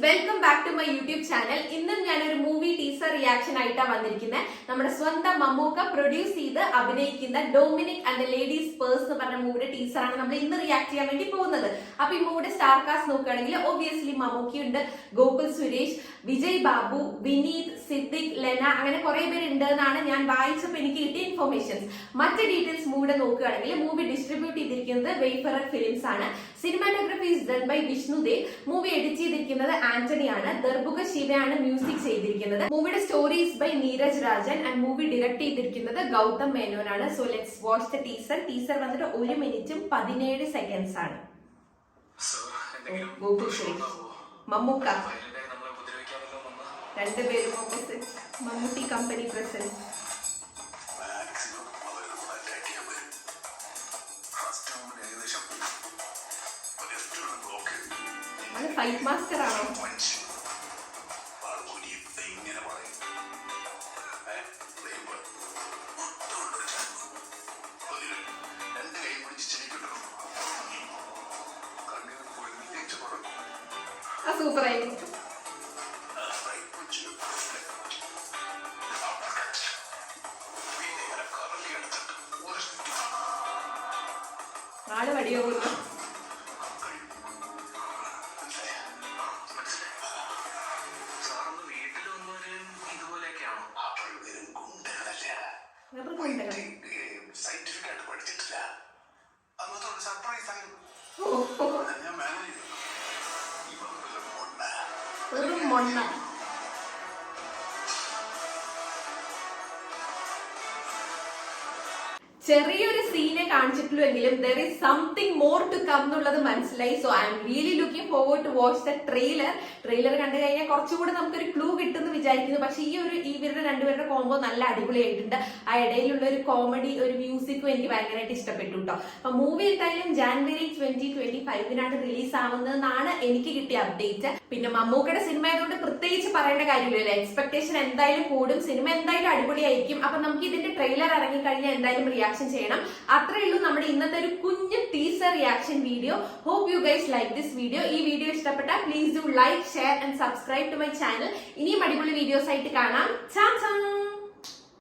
Welcome back to my YouTube channel. ഇന്നും ഞാനൊരു movie teaser reaction ആയിട്ടാണ് വന്നിരിക്കുന്നത്. നമ്മുടെ സ്വന്തം മമ്മൂക്ക പ്രൊഡ്യൂസ് ചെയ്ത് അഭിനയിക്കുന്ന Dominic and the ladies purse എന്ന് പറഞ്ഞ മൂവിയുടെ ടീസറാണ് നമ്മൾ ഇന്ന് റിയാക്ട് ചെയ്യാൻ വേണ്ടി പോകുന്നത്. അപ്പൊ ഈ മൂവിയുടെ സ്റ്റാർ കാസ്റ്റ് നോക്കുകയാണെങ്കിൽ ഒബ്വിയസ്ലി മമ്മൂക്കിയുണ്ട്, ഗോകുൽ സുരേഷ്, വിജയ് ബാബു, വിനീത്, സിദ്ദിഖ്, ലെന, അങ്ങനെ കുറെ പേരുണ്ട് എന്നാണ് ഞാൻ വായിച്ചപ്പോൾ എനിക്ക് കിട്ടിയ ഇൻഫർമേഷൻസ്. മറ്റ് ഡീറ്റെയിൽസ് മൂവിയുടെ നോക്കുകയാണെങ്കിൽ മൂവി ഡിസ്ട്രിബ്യൂട്ട് ചെയ്തിരിക്കുന്നത് വെയ്ഫറർ ഫിലിംസ് ആണ്. Cinematography is done by Vishnu Dev. Movie edit ചെയ്തിരിക്കുന്നത് ആന്റണിയാണ്. ദർബുക ശിവയാണ് മ്യൂസിക് ചെയ്തിരിക്കുന്നത്. മൂവിയുടെ story is by Neeraj Rajan and movie direct ചെയ്തിരിക്കുന്നത് ഗൗതം മേനോനാണ്. So let's watch the teaser. Teaser വന്നിട്ട് 1 മിനിറ്റും 17 സെക്കൻഡ്സ് ആണ്. ഗോകുൽ സുരേഷ്, മമ്മൂക്ക, രണ്ടുപേരും opposite, Mammootty company present. Fight master ആണോ? സൂപ്പർ ആയിരുന്നു. ആള് വടിയോ പോലും. ഒരു മൊണ്ണ. ചെറിയൊരു സീനെ കാണിച്ചിട്ടുള്ളൂ എങ്കിലും there is something more to come എന്നുള്ളത് മനസ്സിലായി. So I am really looking forward to watch the trailer. Trailer കണ്ടു കഴിഞ്ഞാൽ കുറച്ചുകൂടെ നമുക്കൊരു ക്ലൂ കിട്ടുമെന്ന് വിചാരിക്കുന്നു. പക്ഷെ ഇവരുടെ രണ്ടുപേരുടെ കോംബോ നല്ല അടിപൊളിയായിട്ടുണ്ട്. ആ ഇടയിലുള്ള ഒരു കോമഡി, ഒരു മ്യൂസിക്കും എനിക്ക് ഭയങ്കരമായിട്ട് ഇഷ്ടപ്പെട്ടു കേട്ടോ. അപ്പൊ മൂവി എന്തായാലും ജാനുവരി 2025 റിലീസ് ആവുന്നതെന്നാണ് എനിക്ക് കിട്ടിയ അപ്ഡേറ്റ്. പിന്നെ മമ്മൂക്കയുടെ സിനിമ ആയതുകൊണ്ട് പ്രത്യേകിച്ച് പറയേണ്ട കാര്യമില്ലല്ലോ. എക്സ്പെക്ടേഷൻ എന്തായാലും കൂടും. സിനിമ എന്തായാലും അടിപൊളിയായിരിക്കും. അപ്പൊ നമുക്ക് ഇതിന്റെ ട്രെയിലർ ഇറങ്ങിക്കഴിഞ്ഞാൽ എന്തായാലും റിയാക്ഷൻ ചെയ്യണം. അത്രേ ഉള്ളൂ നമ്മുടെ ഇന്നത്തെ ഒരു കുഞ്ഞു teaser reaction video. Hope you guys like this video. ഈ വീഡിയോ ഇഷ്ടപ്പെട്ടാൽ please do like, share and subscribe to my channel. ഇനിയും അടിപൊളി വീഡിയോസ് ആയിട്ട് കാണാം. ചാ ചാ.